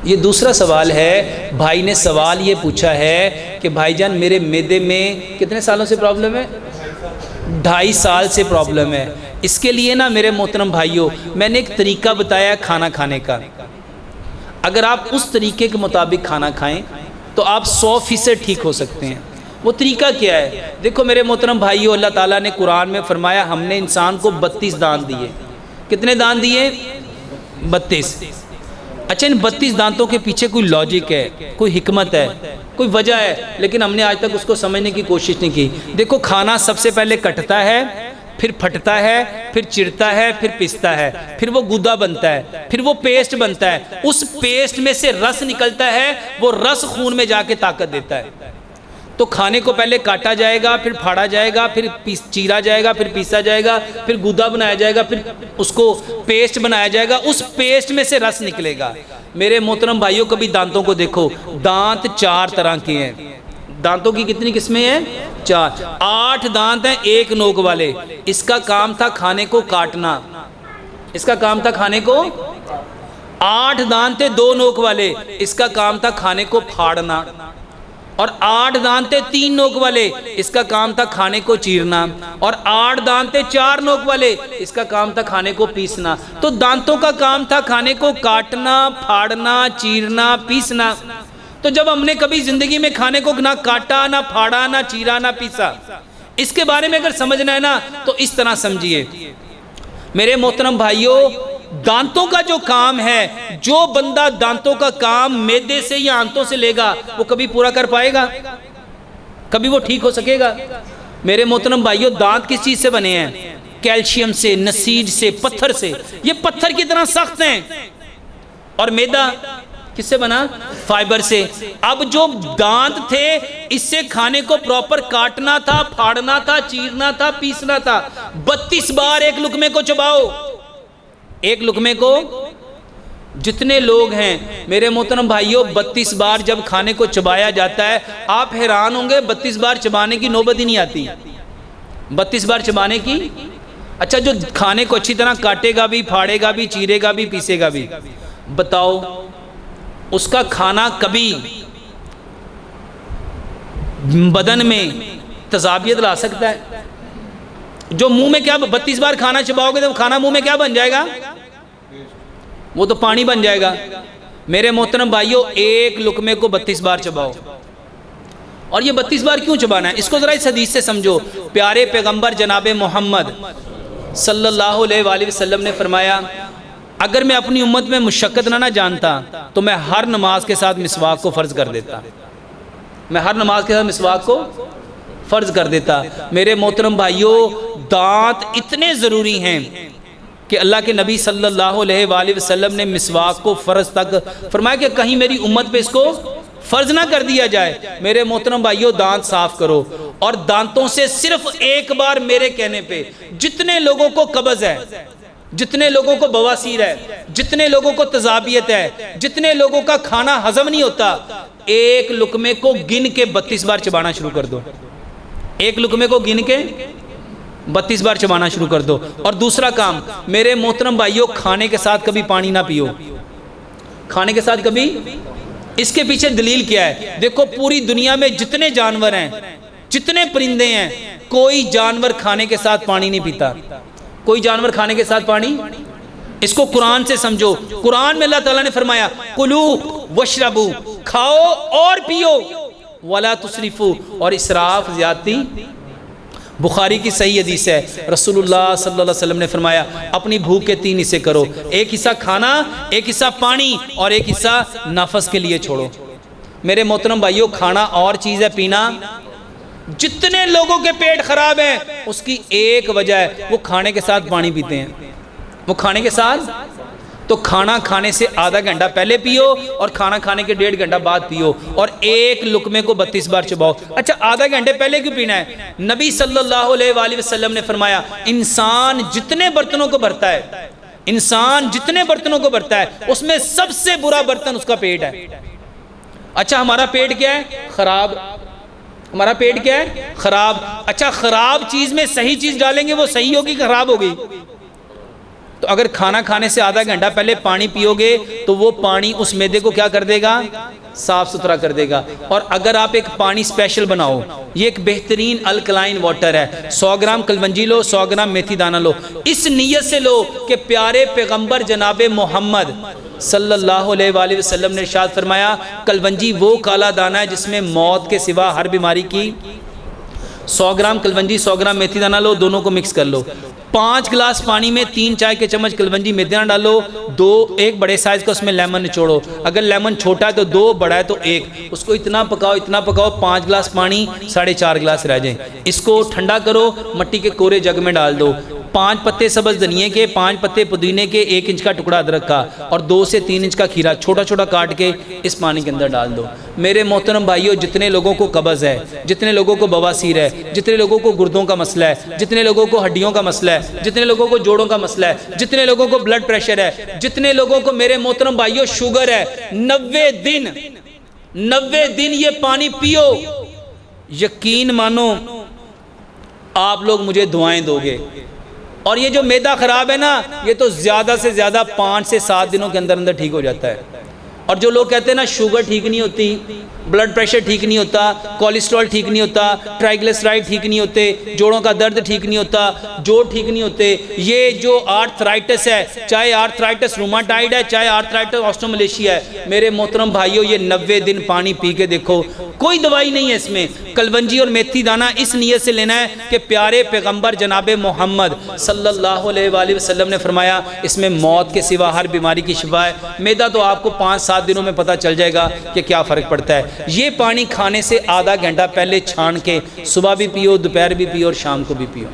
یہ دوسرا سوال ہے، بھائی نے سوال یہ پوچھا ہے کہ بھائی جان میرے معدے میں کتنے سالوں سے پرابلم ہے؟ 2.5 سال سے پرابلم ہے۔ اس کے لیے نا میرے محترم بھائیوں، میں نے ایک طریقہ بتایا کھانا کھانے کا، اگر آپ اس طریقے کے مطابق کھانا کھائیں تو آپ 100% ٹھیک ہو سکتے ہیں۔ وہ طریقہ کیا ہے؟ دیکھو میرے محترم بھائیوں، اللہ تعالیٰ نے قرآن میں فرمایا ہم نے انسان کو 32 دانت دیے۔ کتنے دانت دیے؟ 32۔ اچھا، ان 32 دانتوں کے پیچھے کوئی لاجک ہے، کوئی حکمت ہے، کوئی وجہ ہے، لیکن ہم نے آج تک اس کو سمجھنے کی کوشش نہیں کی۔ دیکھو کھانا سب سے پہلے کٹتا ہے، پھر پھٹتا ہے، پھر چرتا ہے، پھر پستا ہے، پھر وہ گودا بنتا ہے، پھر وہ پیسٹ بنتا ہے، اس پیسٹ میں سے رس نکلتا ہے، وہ رس خون میں جا کے طاقت دیتا ہے۔ تو کھانے کو پہلے کاٹا جائے گا، پھر پھاڑا جائے گا، پھر چیرا جائے گا، پھر پیسا جائے گا، پھر گودا بنایا جائے گا، پھر اس کو پیسٹ بنایا جائے گا، اس پیسٹ میں سے رس نکلے گا۔ میرے محترم بھائیوں کبھی دانتوں کو دیکھو، دانت 4 طرح کے ہیں۔ دانتوں کی کتنی قسمیں ہیں؟ 4۔ 8 دانت ہیں ایک نوک والے، اس کا کام تھا کھانے کو کاٹنا، اس کا کام تھا کھانے کو۔ 8 دانت تھے 2 نوک والے، اس کا کام تھا کھانے کو پھاڑنا۔ اور 8 دانت تھے 3 نوک والے، اس کا کام تھا کھانے کو چیرنا۔ اور 8 دانت تھے 4 نوک والے، اس کا کام تھا کھانے کو پیسنا۔ تو دانتوں کا کام تھا کھانے کو کاٹنا، پھاڑنا، چیرنا، پیسنا۔ تو جب ہم نے کبھی زندگی میں کھانے کو نہ کاٹا، نہ پھاڑا، نہ چیرا، نہ پیسا، اس کے بارے میں اگر سمجھنا ہے نا تو اس طرح سمجھیے۔ میرے محترم بھائیوں، دانتوں کا جو کام ہے، جو بندہ دانتوں کا کام معدے سے یا آنتوں سے لے گا وہ کبھی پورا کر پائے گا؟ کبھی وہ ٹھیک ہو سکے گا؟ میرے محترم بھائیوں، دانت کس چیز سے بنے ہیں؟ کیلشیم سے، نسیج سے، پتھر سے۔ یہ پتھر کی طرح سخت ہیں۔ اور معدہ کس سے بنا؟ فائبر سے۔ اب جو دانت تھے اس سے کھانے کو پراپر کاٹنا تھا، پھاڑنا تھا، چیرنا تھا، پیسنا تھا۔ 32 بار ایک لقمے کو چباؤ، ایک لقمے کو۔ جتنے لوگ ہیں میرے محترم بھائیوں، 32 بار جب کھانے کو چبایا جاتا ہے، آپ حیران ہوں گے 32 بار چبانے کی نوبت ہی نہیں آتی۔ 32 بار چبانے کی۔ اچھا، جو کھانے کو اچھی طرح کاٹے گا بھی، پھاڑے گا بھی، چیرے گا بھی، پیسے گا بھی، بتاؤ اس کا کھانا کبھی بدن میں تذابیت لا سکتا ہے؟ جو منہ میں کیا 32 بار کھانا چباؤ گے تو کھانا منہ میں کیا بن جائے گا؟ وہ تو پانی بن جائے گا۔ میرے محترم بھائیوں، ایک لقمے کو 32 بار چباؤ۔ اور یہ 32 بار کیوں چبانا ہے؟ اس کو ذرا اس حدیث سے سمجھو۔ پیارے پیغمبر جناب محمد صلی اللہ علیہ وآلہ وسلم نے فرمایا، اگر میں اپنی امت میں مشقت نہ جانتا تو میں ہر نماز کے ساتھ مسواک کو فرض کر دیتا۔ میں ہر نماز کے ساتھ مسواک کو فرض کر دیتا۔ میرے محترم بھائیوں، دانت اتنے ضروری ہیں کہ اللہ کے نبی صلی اللہ علیہ وآلہ وسلم نے مسواک کو فرض تک فرمایا کہ کہیں میری امت پہ اس کو فرض نہ کر دیا جائے۔ میرے محترم بھائیوں، دانت صاف کرو۔ اور دانتوں سے صرف ایک بار میرے کہنے پہ جتنے لوگوں کو قبض ہے، جتنے لوگوں کو بواسیر ہے، جتنے لوگوں کو تذابیت ہے، جتنے لوگوں کا کھانا ہضم نہیں ہوتا، ایک لقمے کو گن کے 32 بار چبانا شروع کر دو۔ ایک لقمے کو گن کے 32 بار چبانا شروع کر دو۔ اور دوسرا کام میرے محترم بھائیوں، کھانے کے ساتھ کبھی پانی نہ پیو۔ کھانے کے ساتھ کبھی، اس کے پیچھے دلیل کیا ہے؟ دیکھو پوری دنیا میں جتنے جانور ہیں، جتنے پرندے ہیں، کوئی جانور کھانے کے ساتھ پانی نہیں پیتا۔ کوئی جانور کھانے کے ساتھ پانی، اس کو قرآن سے سمجھو۔ قرآن میں اللہ تعالیٰ نے فرمایا کلو وشربو، کھاؤ اور پیو، ولا تسرفو، اور اسراف زیادتی۔ بخاری کی صحیح حدیث ہے، رسول اللہ صلی اللہ علیہ وسلم نے فرمایا اپنی بھوک کے 3 حصے کرو، ایک حصہ کھانا، ایک حصہ پانی، اور ایک حصہ نفس کے لیے چھوڑو۔ میرے محترم بھائیوں، کھانا اور چیز ہے، پینا۔ جتنے لوگوں کے پیٹ خراب ہیں اس کی ایک وجہ ہے وہ کھانے کے ساتھ پانی پیتے ہیں۔ وہ کھانے کے ساتھ، تو کھانا کھانے سے آدھا گھنٹہ پہلے پیو اور کھانا کھانے کے 1.5 گھنٹہ بعد پیو، اور ایک لقمے کو 32 بار چباؤ۔ اچھا، آدھا گھنٹے پہلے کیوں پینا ہے؟ نبی صلی اللہ علیہ وآلہ وسلم نے فرمایا انسان جتنے برتنوں کو بھرتا ہے، انسان جتنے برتنوں کو بھرتا ہے اس میں سب سے برا برتن اس کا پیٹ ہے۔ اچھا، ہمارا پیٹ کیا ہے؟ خراب۔ ہمارا پیٹ کیا ہے؟ خراب۔ اچھا، خراب چیز میں صحیح چیز ڈالیں گے وہ صحیح ہوگی، خراب ہوگی؟ تو اگر کھانا کھانے سے آدھا گھنٹہ پہلے پانی پیو گے تو وہ پانی اس معدے کو کیا کر دے گا؟ صاف ستھرا کر دے گا۔ اور اگر آپ ایک پانی اسپیشل بناؤ، یہ ایک بہترین الکلائن واٹر ہے، 100 گرام کلونجی لو، 100 گرام میتھی دانہ لو، اس نیت سے لو کہ پیارے پیغمبر جناب محمد صلی اللہ علیہ وآلہ وسلم نے ارشاد فرمایا کلونجی وہ کالا دانہ ہے جس میں موت کے سوا ہر بیماری کی۔ 100 گرام کلونجی، 100 گرام میتھی دانہ لو، دونوں کو مکس کر لو، 5 گلاس پانی میں 3 چائے کے چمچ کلونجی میتھی دانہ ڈالو، ایک بڑے سائز کا اس میں لیمن نچوڑو، اگر لیمن چھوٹا ہے تو 2، بڑا ہے تو 1، اس کو اتنا پکاؤ 5 گلاس پانی 4.5 گلاس رہ جائیں، اس کو ٹھنڈا کرو، مٹی کے کورے جگ میں ڈال دو، 5 پتے سبز دھنیے کے، 5 پتے پودینے کے، 1 انچ کا ٹکڑا ادرک کا اور 2 سے 3 انچ کا کھیرا چھوٹا چھوٹا کاٹ کے اس پانی کے اندر ڈال دو۔ میرے محترم بھائیوں، جتنے لوگوں کو قبض ہے، جتنے لوگوں کو بواسیر ہے، جتنے لوگوں کو گردوں کا مسئلہ ہے، جتنے لوگوں کو ہڈیوں کا مسئلہ ہے، جتنے لوگوں کو جوڑوں کا مسئلہ ہے، جتنے لوگوں کو بلڈ پریشر ہے، جتنے لوگوں کو میرے محترم بھائیوں شوگر ہے، 90 دن یہ پانی پیو، یقین مانو آپ لوگ مجھے دعائیں دو گے۔ اور یہ جو معدہ خراب ہے نا، یہ تو زیادہ سے زیادہ 5 سے 7 دنوں کے اندر اندر ٹھیک ہو جاتا ہے۔ اور جو لوگ کہتے ہیں نا شوگر ٹھیک نہیں ہوتی، بلڈ پریشر ٹھیک نہیں ہوتا، کولیسٹرول ٹھیک نہیں ہوتا، ٹرائیگلیسرائڈ ٹھیک نہیں ہوتے، جوڑوں کا درد ٹھیک نہیں ہوتا، جوڑ ٹھیک نہیں ہوتے، یہ جو آرتھرائٹس ہے، چاہے آرتھرائٹس روماٹائڈ ہے، چاہے آرتھرائٹس آسٹروملیشیا ہے، میرے محترم بھائیوں یہ 90 دن پانی پی کے دیکھو، کوئی دوائی نہیں ہے اس میں۔ کلونجی اور میتھی دانہ اس نیت سے لینا ہے کہ پیارے پیغمبر جناب محمد صلی اللہ علیہ وآلہ وسلم نے فرمایا اس میں موت کے سوا ہر بیماری کی شفا ہے۔ معدہ تو آپ کو 5-7 دنوں میں پتہ چل جائے گا کہ کیا فرق پڑتا ہے۔ یہ پانی کھانے سے آدھا گھنٹہ پہلے چھان کے صبح بھی پیو، دوپہر بھی پیو اور شام کو بھی پیو۔